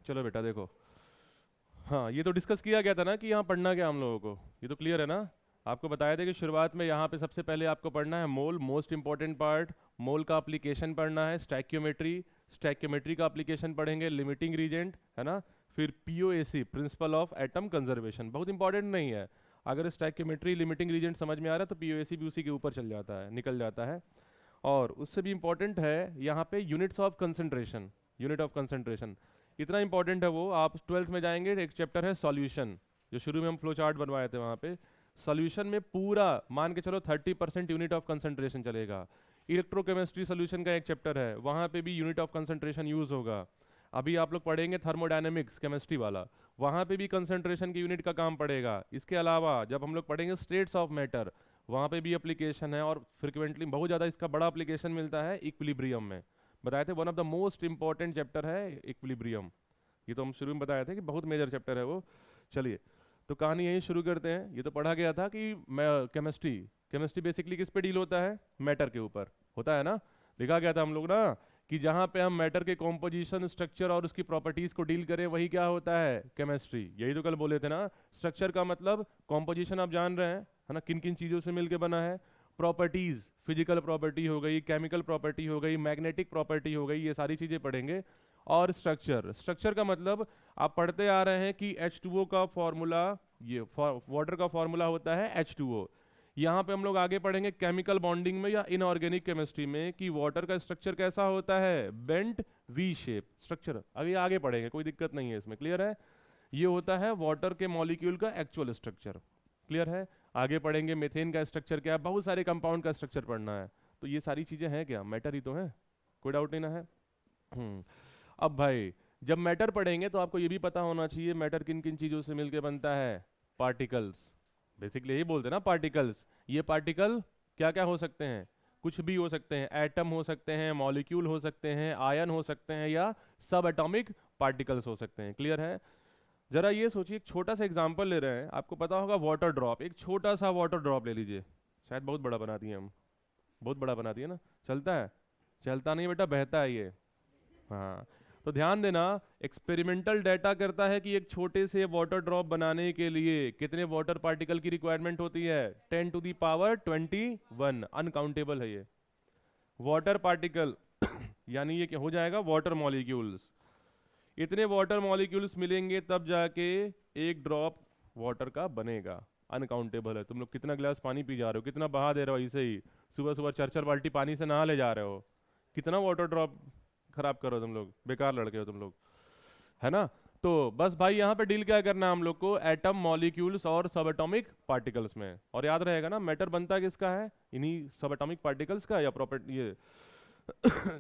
चलो बेटा देखो, हाँ ये तो डिस्कस किया गया था ना कि यहाँ पढ़ना क्या हम लोगों को, ये तो क्लियर है ना। आपको बताया था कि शुरुआत में यहाँ पे सबसे पहले आपको पढ़ना है मोल, मोस्ट इंपॉर्टेंट पार्ट। मोल का एप्लीकेशन पढ़ना है, स्टैक्योमेट्री, स्टैक्योमेट्री का एप्लीकेशन पढ़ेंगे, लिमिटिंग रीजेंट है ना। फिर POAC, principle of atom conservation, बहुत इंपॉर्टेंट नहीं है। अगर स्टैक्योमेट्री लिमिटिंग रीजेंट समझ में आ रहा है तो पीओएसी भी उसी के ऊपर चल जाता है, निकल जाता है। और उससे भी इंपॉर्टेंट है यहाँ पे units of concentration, unit of concentration इतना इंपॉर्टेंट है वो। आप ट्वेल्थ में जाएंगे, एक चैप्टर है सॉल्यूशन, जो शुरू में हम फ्लो चार्ट बनवाए थे वहाँ पे। सॉल्यूशन में पूरा मान के चलो 30% यूनिट ऑफ कंसंट्रेशन चलेगा। इलेक्ट्रोकेमिस्ट्री सॉल्यूशन का एक चैप्टर है, वहाँ पे भी यूनिट ऑफ कंसंट्रेशन यूज होगा। अभी आप लोग पढ़ेंगे थर्मोडायनेमिक्स केमिस्ट्री वाला, वहाँ पे भी कंसंट्रेशन की यूनिट का काम पड़ेगा। इसके अलावा जब हम लोग पढ़ेंगे स्टेट्स ऑफ मैटर, वहाँ पे भी एप्लीकेशन है, और फ्रिक्वेंटली बहुत ज़्यादा इसका बड़ा एप्लीकेशन मिलता है इक्विलिब्रियम में। बताए थे one of the most important chapter है इक्विलिब्रियम, ये तो हम शुरू में बताए थे कि बहुत मेजर चैप्टर है वो। चलिए तो कहानी यहीं शुरू करते हैं। ये तो पढ़ा गया था कि केमिस्ट्री, केमिस्ट्री बेसिकली किस पे डील होता है, मैटर के ऊपर होता है ना। लिखा गया था हम लोग ना कि जहाँ पे हम मैटर के कॉम्पोजिशन, स्ट्रक्चर और उसकी प्रॉपर्टीज को डील करें वही क्या होता है, केमिस्ट्री। यही तो कल बोले थे ना। स्ट्रक्चर का मतलब कॉम्पोजिशन आप जान रहे हैं है ना, किन किन चीज़ों से मिलके बना है। प्रॉपर्टीज, फिजिकल प्रॉपर्टी हो गई, केमिकल प्रॉपर्टी हो गई, मैग्नेटिक प्रॉपर्टी हो गई, ये सारी चीज़ें पढ़ेंगे। और स्ट्रक्चर, स्ट्रक्चर का मतलब आप पढ़ते आ रहे हैं कि H2O का फॉर्मूला, ये वाटर का फॉर्मूला होता है H2O। यहाँ पे हम लोग आगे पढ़ेंगे केमिकल बॉन्डिंग में या इनऑर्गेनिक केमिस्ट्री में कि वाटर का स्ट्रक्चर कैसा होता है, बेंट वी शेप स्ट्रक्चर। अभी आगे पढ़ेंगे, कोई दिक्कत नहीं है इसमें, क्लियर है। ये होता है वाटर के मॉलिक्यूल का एक्चुअल स्ट्रक्चर, क्लियर है। आगे पढ़ेंगे मीथेन का स्ट्रक्चर क्या है, बहुत सारे कंपाउंड का स्ट्रक्चर पढ़ना है। तो ये सारी चीजें हैं क्या, मैटर ही तो है, कोई डाउट नहीं ना है। अब भाई जब मैटर पढ़ेंगे तो आपको ये भी पता होना चाहिए मैटर किन किन चीजों से मिलके बनता है, पार्टिकल्स। बेसिकली यही बोलते हैं ना पार्टिकल्स। ये पार्टिकल क्या क्या हो सकते हैं, कुछ भी हो सकते हैं, एटम हो सकते हैं, मॉलिक्यूल हो सकते हैं, आयन हो सकते हैं, या सब एटॉमिक पार्टिकल्स हो सकते हैं, क्लियर है। जरा ये सोचिए, एक छोटा सा एग्जांपल ले रहे हैं, आपको पता होगा वाटर ड्रॉप, एक छोटा सा वाटर ड्रॉप ले लीजिए। शायद बहुत बड़ा बना दिए हम, बहुत बड़ा बना दिए ना। चलता है, चलता नहीं बेटा, बहता है ये। हाँ, तो ध्यान देना, एक्सपेरिमेंटल डाटा करता है कि एक छोटे से वाटर ड्रॉप बनाने के लिए कितने वाटर पार्टिकल की रिक्वायरमेंट होती है, 10⁻21, अनकाउंटेबल है ये वाटर पार्टिकल। यानी ये क्या हो जाएगा, वाटर मॉलिक्यूल्स। इतने वाटर मॉलिक्यूल्स मिलेंगे तब जाके एक ड्रॉप वाटर का बनेगा। अनकाउंटेबल है। तुम लोग कितना गिलास पानी पी जा रहे हो, कितना बहा दे रहे हो ऐसे ही, सुबह सुबह 4 4 बाल्टी पानी से नहा ले जा रहे हो, कितना वाटर ड्रॉप खराब करो तुम लोग, बेकार लड़के हो तुम लोग, है ना। तो बस भाई यहाँ पे डील क्या करना है हम लोग को, एटम, मॉलिक्यूल्स और सब एटॉमिक पार्टिकल्स में। और याद रहेगा ना, मैटर बनता किसका है, इन्हीं सब एटॉमिक पार्टिकल्स का, या प्रॉपर्टी ये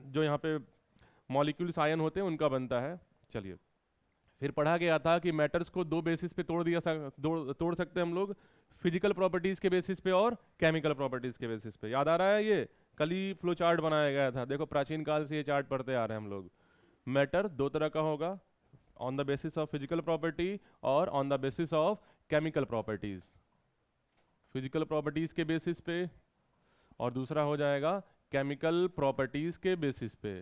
जो यहाँ पे मॉलिक्यूल्स आयन होते हैं उनका बनता है। चलिए, फिर पढ़ा गया था कि मैटर्स को दो बेसिस पे तोड़ सकते हैं हम लोग, फिजिकल प्रॉपर्टीज के बेसिस पे और केमिकल प्रॉपर्टीज के बेसिस पे। याद आ रहा है, ये कल ही फ्लो चार्ट बनाया गया था, देखो प्राचीन काल से ये चार्ट पढ़ते आ रहे हैं हम लोग। मैटर दो तरह का होगा, on the basis of physical property और on the basis of chemical properties. Physical properties के बेसिस पे, और दूसरा हो जाएगा केमिकल प्रॉपर्टीज के बेसिस पे।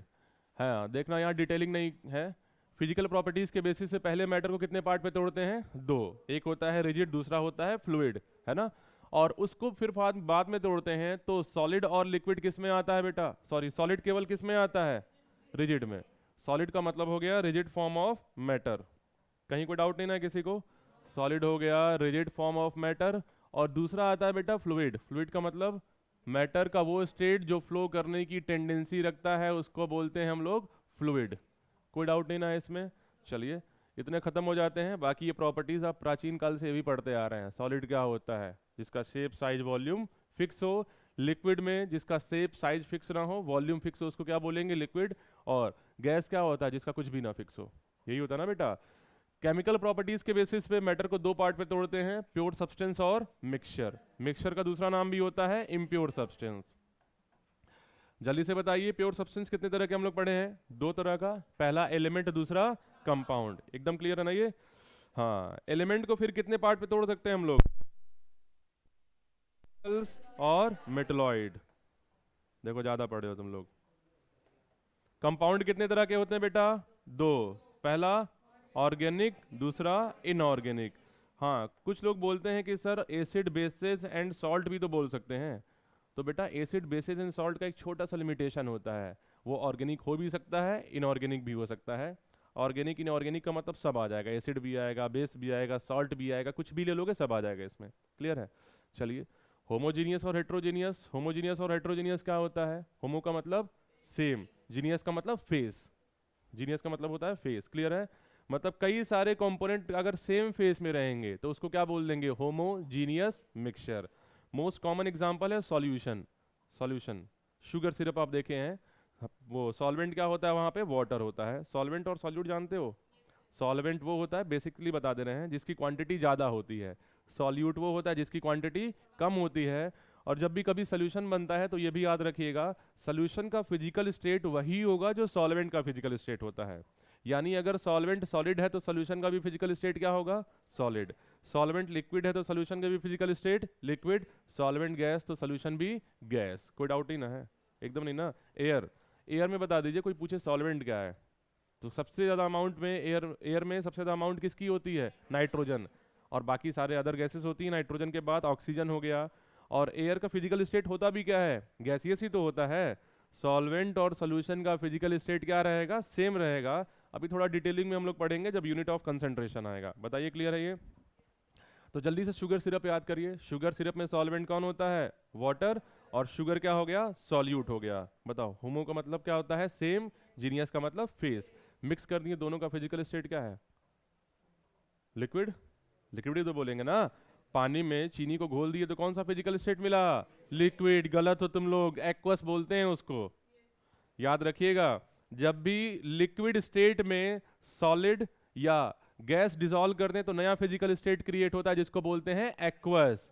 हाँ देखना, यहाँ डिटेलिंग नहीं है। फिजिकल प्रॉपर्टीज के बेसिस पे पहले मैटर को कितने पार्ट पे तोड़ते हैं, दो, एक होता है रिजिड, दूसरा होता है फ्लूइड, है ना। और उसको फिर बाद में तोड़ते हैं तो सॉलिड और लिक्विड किस में आता है बेटा, सॉरी सॉलिड केवल किस में आता है, रिजिड में। सॉलिड का मतलब हो गया रिजिड फॉर्म ऑफ मैटर, कहीं कोई डाउट नहीं ना किसी को। सॉलिड हो गया रिजिड फॉर्म ऑफ मैटर। और दूसरा आता है बेटा फ्लूइड, फ्लूइड का मतलब मैटर का वो स्टेट जो फ्लो करने की टेंडेंसी रखता है, उसको बोलते हैं हम लोग फ्लूइड। कोई डाउट नहीं ना है इसमें। चलिए इतने खत्म हो जाते हैं, बाकी ये प्रॉपर्टीज आप प्राचीन काल से भी पढ़ते आ रहे हैं। सॉलिड क्या होता है, जिसका शेप, साइज, वॉल्यूम फिक्स हो। लिक्विड में जिसका शेप, साइज फिक्स ना हो, वॉल्यूम फिक्स हो, उसको क्या बोलेंगे, लिक्विड। और गैस क्या होता है, जिसका कुछ भी ना फिक्स हो। यही होता है ना बेटा। केमिकल प्रॉपर्टीज के बेसिस पे मैटर को दो पार्ट पे तोड़ते हैं, प्योर सब्सटेंस और मिक्सचर। मिक्सचर का दूसरा नाम भी होता है इम्प्योर सब्सटेंस। जल्दी से बताइए, प्योर सब्सटेंस कितने तरह के हम लोग पढ़े हैं, दो तरह का, पहला एलिमेंट, दूसरा कंपाउंड। एकदम क्लियर है ना ये। हाँ, एलिमेंट को फिर कितने पार्ट पे तोड़ सकते हैं हम लोग, और मेटलॉइड। देखो ज्यादा पढ़े हो तुम लोग। कंपाउंड कितने तरह के होते हैं बेटा, दो, पहला ऑर्गेनिक, दूसरा इनऑर्गेनिक। हाँ, कुछ लोग बोलते हैं कि sir acid bases and salt भी तो बोल सकते हैं। तो बेटा एसिड बेसेस एंड सॉल्ट का एक छोटा सा लिमिटेशन होता है, वो ऑर्गेनिक हो भी सकता है, इनऑर्गेनिक भी हो सकता है। ऑर्गेनिक इनऑर्गेनिक का मतलब सब आ जाएगा, एसिड भी आएगा, बेस भी आएगा, सॉल्ट भी आएगा, कुछ भी ले लोगे सब आ जाएगा इसमें। क्लियर है? चलिए, होमोजीनियस और हेट्रोजीनियस। होमोजीनियस और हेट्रोजीनियस क्या होता है? होमो का मतलब सेम, जीनियस का मतलब फेस। जीनियस का मतलब होता है फेस। क्लियर है? मतलब कई सारे कंपोनेंट अगर सेम फेस में रहेंगे तो उसको क्या बोल देंगे? Homogeneous mixture. Most common example है सॉल्यूशन। सॉल्यूशन, शुगर सिरप आप देखे हैं, वो सॉल्वेंट क्या होता है वहाँ पे? वाटर होता है। सॉल्वेंट और सॉल्यूट जानते हो? सॉल्वेंट वो होता है, बेसिकली बता दे रहे हैं, जिसकी क्वांटिटी ज़्यादा होती है। सॉल्यूट वो होता है जिसकी क्वांटिटी कम होती है। और जब भी कभी सोल्यूशन बनता है तो ये भी याद रखिएगा, सोल्यूशन का फिजिकल स्टेट वही होगा जो सॉल्वेंट का फिजिकल स्टेट होता है। यानी अगर सॉल्वेंट सॉलिड है तो सोल्यूशन का भी फिजिकल स्टेट क्या होगा? सॉलिड। सॉल्वेंट लिक्विड है तो सोल्यूशन का भी physical state liquid. Solvent gas तो सोल्यूशन भी गैस। कोई डाउट ही ना है? एकदम नहीं ना? एयर, एयर में बता दीजिए, कोई पूछे सॉल्वेंट क्या है तो सबसे ज़्यादा अमाउंट में एयर में सबसे ज़्यादा अमाउंट किसकी होती है? नाइट्रोजन। और बाकी सारे अदर गैसेस होती हैं, नाइट्रोजन के बाद ऑक्सीजन हो गया। और एयर का फिजिकल स्टेट होता भी क्या है? गैसियस ही तो होता है। सॉल्वेंट और सोल्यूशन का फिजिकल स्टेट क्या रहेगा? सेम रहेगा। अभी थोड़ा डिटेलिंग में हम लोग पढ़ेंगे जब यूनिट ऑफ कंसंट्रेशन आएगा। बताइए, क्लियर है ये? तो जल्दी से शुगर सिरप याद करिए। शुगर सिरप में सॉल्वेंट कौन होता है? वाटर। और शुगर क्या हो गया? सॉल्यूट हो गया। बताओ, होमो का मतलब क्या होता है? सेम। जीनियस का मतलब फेस। मिक्स कर दिए, दोनों का फिजिकल स्टेट क्या है? लिक्विड। लिक्विड ही तो बोलेंगे ना। पानी में चीनी को घोल दिए तो कौन सा फिजिकल स्टेट मिला? लिक्विड। गलत हो तुम लोग, एक्वस बोलते हैं उसको। याद रखिएगा, जब भी लिक्विड स्टेट में सॉलिड या गैस डिसॉल्व कर दें तो नया फिजिकल स्टेट क्रिएट होता है जिसको बोलते हैं एक्वस।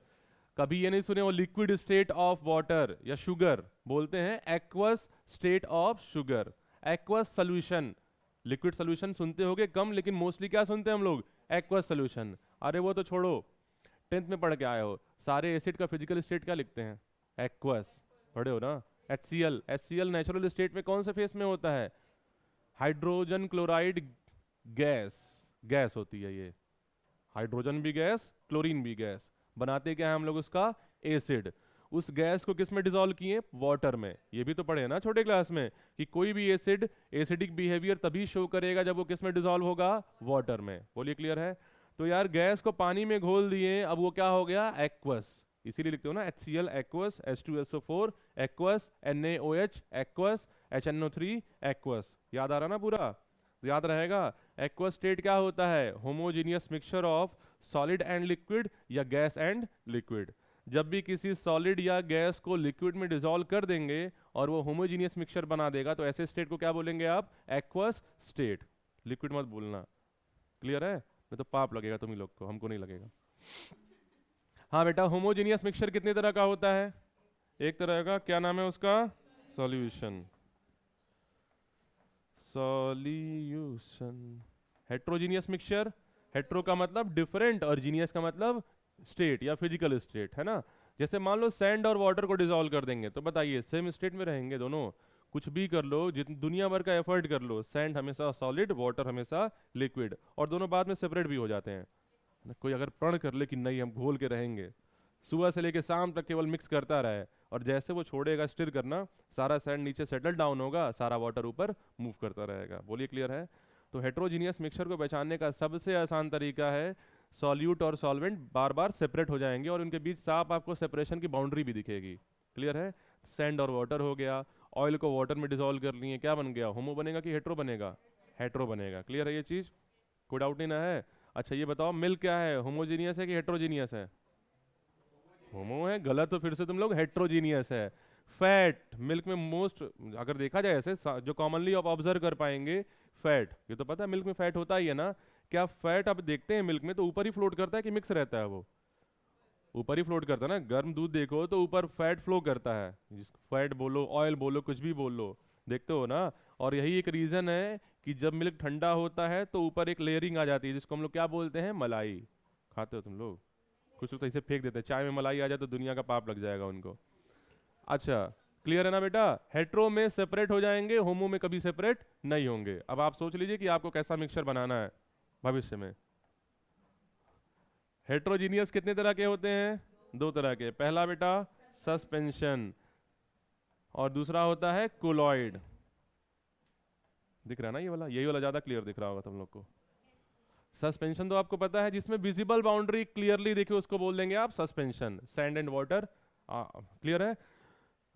कभी ये नहीं सुने वो लिक्विड स्टेट ऑफ वाटर या शुगर? बोलते हैं aqueous state of sugar, aqueous solution. Liquid solution सुनते होगे कम, लेकिन मोस्टली क्या सुनते हैं हम लोग? Aqueous solution. अरे वो तो छोड़ो, 10th में पढ़ के आए हो, सारे एसिड का फिजिकल स्टेट क्या लिखते हैं? एक्वस। पढ़े हो ना? HCl। HCl नेचुरल स्टेट में कौन से फेस में होता है? Hydrogen chloride gas. गैस होती है ये, हाइड्रोजन भी गैस, क्लोरीन भी गैस। बनाते क्या है हम लोग उसका? एसिड। उस गैस को किस में डिसॉल्व किए? वाटर में। ये भी तो पढ़े हैं ना छोटे क्लास में कि कोई भी एसिड एसिडिक बिहेवियर तभी शो करेगा जब वो किस में डिसॉल्व होगा? वाटर में। बोलिए, क्लियर है? तो यार गैस को पानी में घोल दिए, अब वो क्या हो गया? एक्वस। इसीलिए लिखते हो ना HCl aqueous, H2SO4 aqueous, NaOH aqueous, HNO3 aqueous. याद आ रहा ना पूरा? तो याद रहेगा। एक्वस स्टेट क्या होता है? Homogeneous mixture of solid and liquid या गैस एंड लिक्विड। जब भी किसी सॉलिड या गैस को लिक्विड में डिसॉल्व कर देंगे और वो होमोजीनियस मिक्सचर बना देगा तो ऐसे स्टेट को क्या बोलेंगे आप? Aqueous state. लिक्विड मत बोलना। क्लियर है? नहीं तो पाप लगेगा तुम ही लोग को, हमको नहीं लगेगा। हाँ बेटा, होमोजीनियस मिक्सचर कितने तरह का होता है? एक तरह का, क्या नाम है उसका? Solution. Solution. Heterogeneous mixture, hetero का मतलब डिफरेंट और जीनियस का मतलब स्टेट या फिजिकल स्टेट, है ना? जैसे मान लो सैंड और वाटर को डिसॉल्व कर देंगे तो बताइए सेम स्टेट में रहेंगे दोनों? कुछ भी कर लो, जितनी दुनिया भर का एफर्ट कर लो, सैंड हमेशा सॉलिड, वाटर हमेशा लिक्विड, और दोनों बाद में सेपरेट भी हो जाते हैं ना। कोई अगर प्रण कर ले कि नहीं हम घोल के रहेंगे, सुबह से लेके शाम तक केवल मिक्स करता रहे, और जैसे वो छोड़ेगा स्टिर करना, सारा सैंड नीचे सेटल डाउन होगा, सारा वाटर ऊपर मूव करता रहेगा। बोलिए, क्लियर है? तो हेट्रोजीनियस मिक्सचर को पहचानने का सबसे आसान तरीका है, सॉल्यूट और सॉल्वेंट बार बार सेपरेट हो जाएंगे और उनके बीच साफ आपको सेपरेशन की बाउंड्री भी दिखेगी। क्लियर है? सैंड और वाटर हो गया, ऑयल को वाटर में डिसॉल्व कर लिए, क्या बन गया? होमो बनेगा कि हेट्रो बनेगा? हेट्रो बनेगा। क्लियर है ये चीज? कोई डाउट नहीं ना है? अच्छा ये बताओ, मिल्क क्या है? होमोजीनियस है कि हेट्रोजीनियस है? होमो है। गलत हो फिर से तुम लोग, हेट्रोजीनियस है। फैट, मिल्क में मोस्ट, अगर देखा जाए ऐसे जो कॉमनली आप ऑब्जर्व कर पाएंगे, फैट, ये तो पता है मिल्क में फैट होता ही है ना। क्या फैट आप देखते हैं मिल्क में तो ऊपर ही फ्लोट करता है कि मिक्स रहता है? वो ऊपर ही फ्लोट करता है ना। गर्म दूध देखो तो ऊपर फैट फ्लो करता है, फैट बोलो, ऑयल बोलो, कुछ भी बोल लो, देखते हो ना। और यही एक रीजन है कि जब मिल्क ठंडा होता है तो ऊपर एक लेयरिंग आ जाती है जिसको हम लोग क्या बोलते हैं? मलाई। खाते हो तुम लोग? कुछ लोग तो ऐसे फेंक देते हैं, चाय में मलाई आ जाए तो दुनिया का पाप लग जाएगा उनको। अच्छा, क्लियर है ना बेटा? हेट्रो में सेपरेट हो जाएंगे, होमो में कभी सेपरेट नहीं होंगे। अब आप सोच लीजिए कि आपको कैसा मिक्सचर बनाना है। भविष्य में। हेट्रोजीनियस कितने तरह के होते हैं? दो तरह के। पहला बेटा सस्पेंशन और दूसरा होता है कोलॉइड। दिख रहा है ना ये वाला? यही वाला ज्यादा क्लियर दिख रहा होगा तुम लोग को। सस्पेंशन तो आपको पता है, जिसमें विजिबल बाउंड्री क्लियरली दिखे उसको बोल देंगे आप suspension, sand and water, clear है।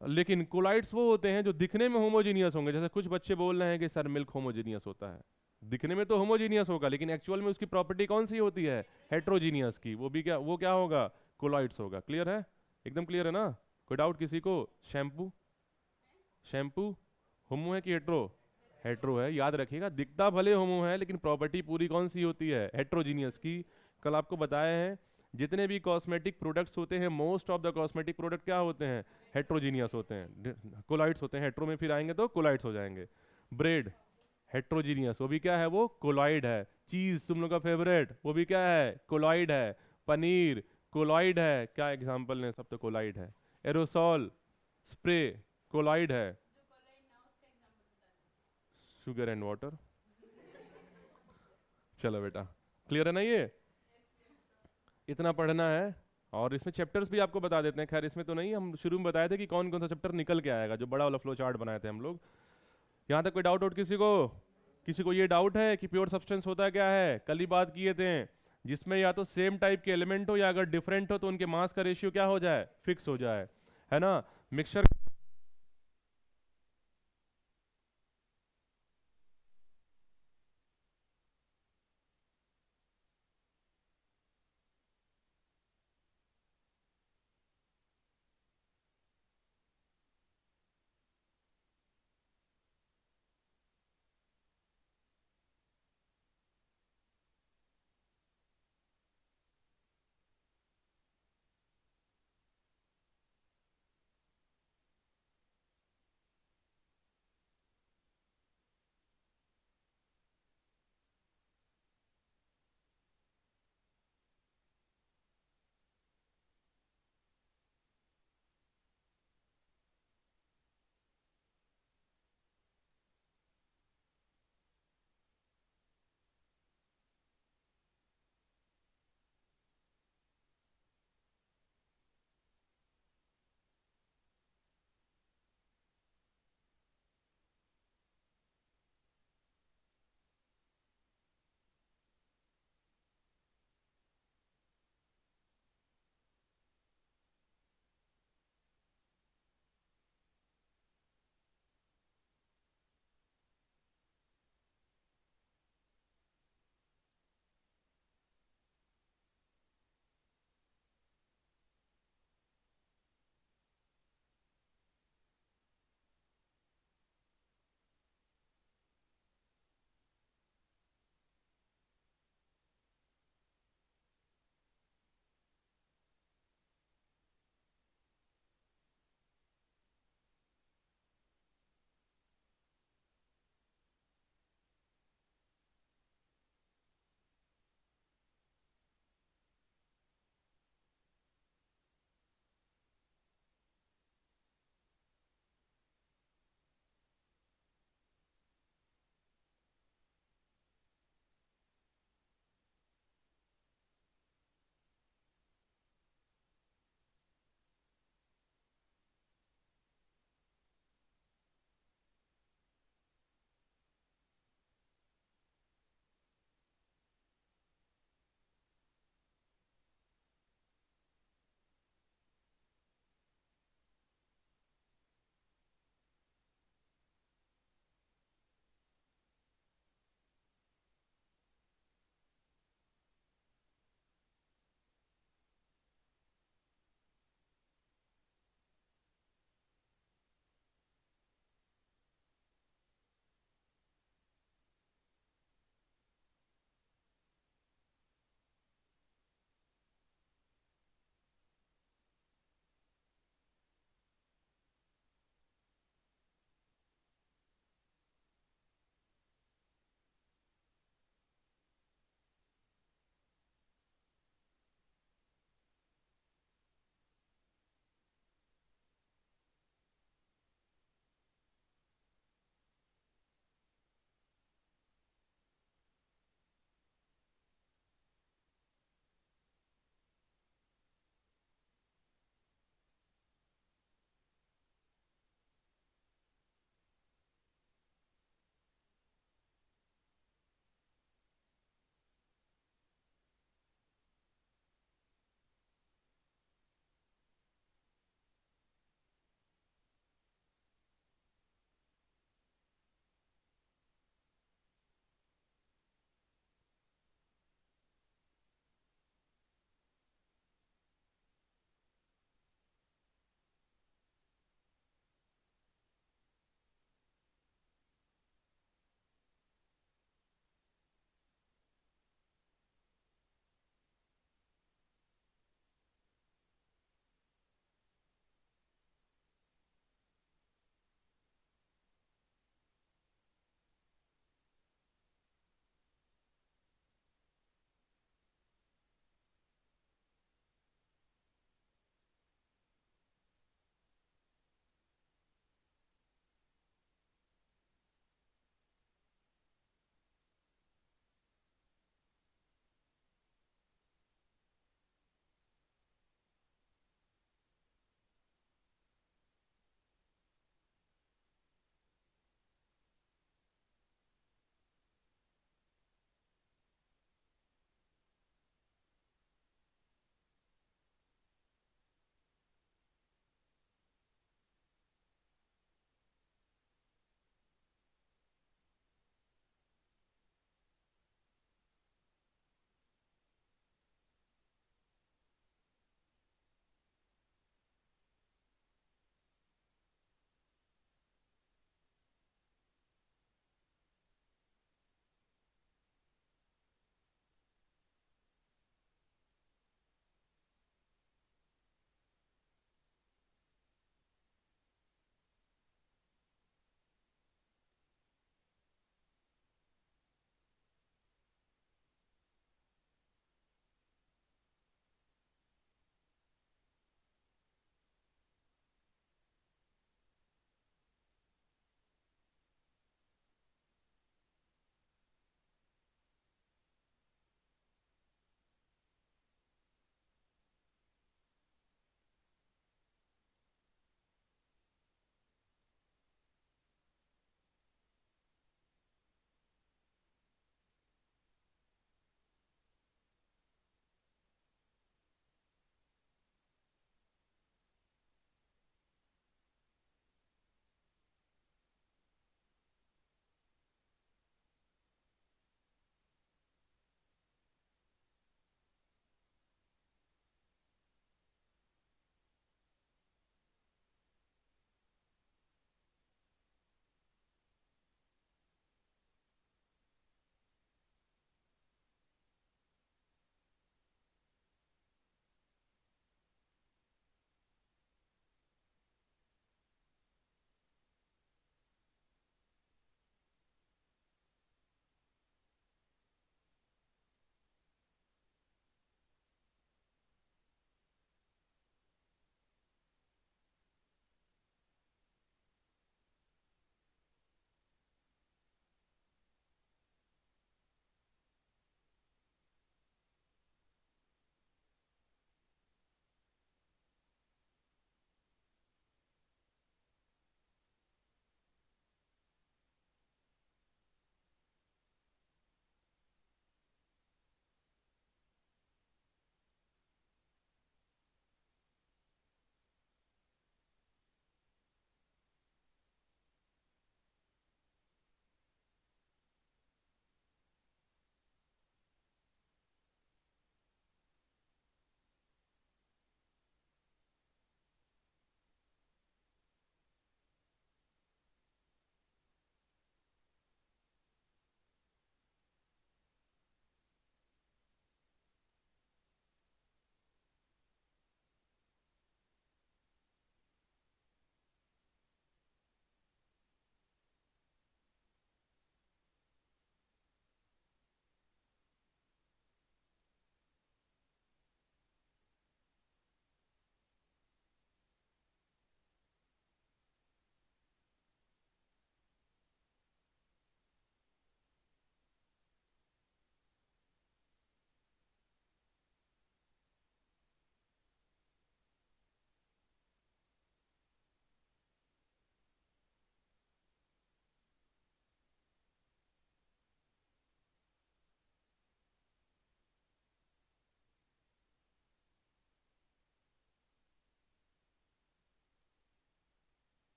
लेकिन कोलाइड्स वो होते हैं जो दिखने में होमोजीनियस होंगे। जैसे कुछ बच्चे बोल रहे हैं कि सर मिल्क होमोजीनियस होता है, दिखने में तो होमोजीनियस होगा लेकिन एक्चुअल में उसकी प्रॉपर्टी कौन सी होती है? हेट्रोजीनियस की। वो भी क्या, वो क्या होगा? कोलाइड्स होगा। क्लियर है? एकदम क्लियर है ना? कोई डाउट किसी को? शैम्पू, शैम्पू होमो है कि हेट्रो? हेट्रो है। याद रखिएगा, दिखता भले होमो है लेकिन प्रॉपर्टी पूरी कौन सी होती है? हेट्रोजीनियस की। कल आपको बताए हैं जितने भी कॉस्मेटिक प्रोडक्ट्स होते हैं, most of the cosmetic product क्या होते हैं? हेट्रोजीनियस होते हैं, कोलाइड्स होते हैं। हेट्रो में फिर आएंगे तो कोलाइड्स हो जाएंगे। ब्रेड हेट्रोजीनियस, वो भी क्या है? वो कोलाइड है। चीज तुम लोग का फेवरेट, वो भी क्या है? कोलाइड है। पनीर कोलाइड है। क्या एग्जांपल ने? सब तो कोलाइड है। एरोसॉल स्प्रे कोलाइड है। Sugar and water. चलो बेटा, क्लियर है ना? ये इतना पढ़ना है। और इसमें चैप्टर्स भी आपको बता देते हैं। खैर इसमें तो नहीं, हम शुरू में बताए थे कि कौन कौन सा चैप्टर निकल के आएगा, जो बड़ा वाला फ्लो चार्ट बनाए थे हम लोग। यहाँ तक कोई डाउट आउट किसी को? किसी को ये डाउट है कि प्योर सब्सटेंस होता क्या है? कल ही बात किए थे, जिसमें या तो सेम टाइप के एलिमेंट हो या अगर डिफरेंट हो तो उनके मास का रेशियो क्या हो जाए? फिक्स हो जाए, है ना। मिक्सचर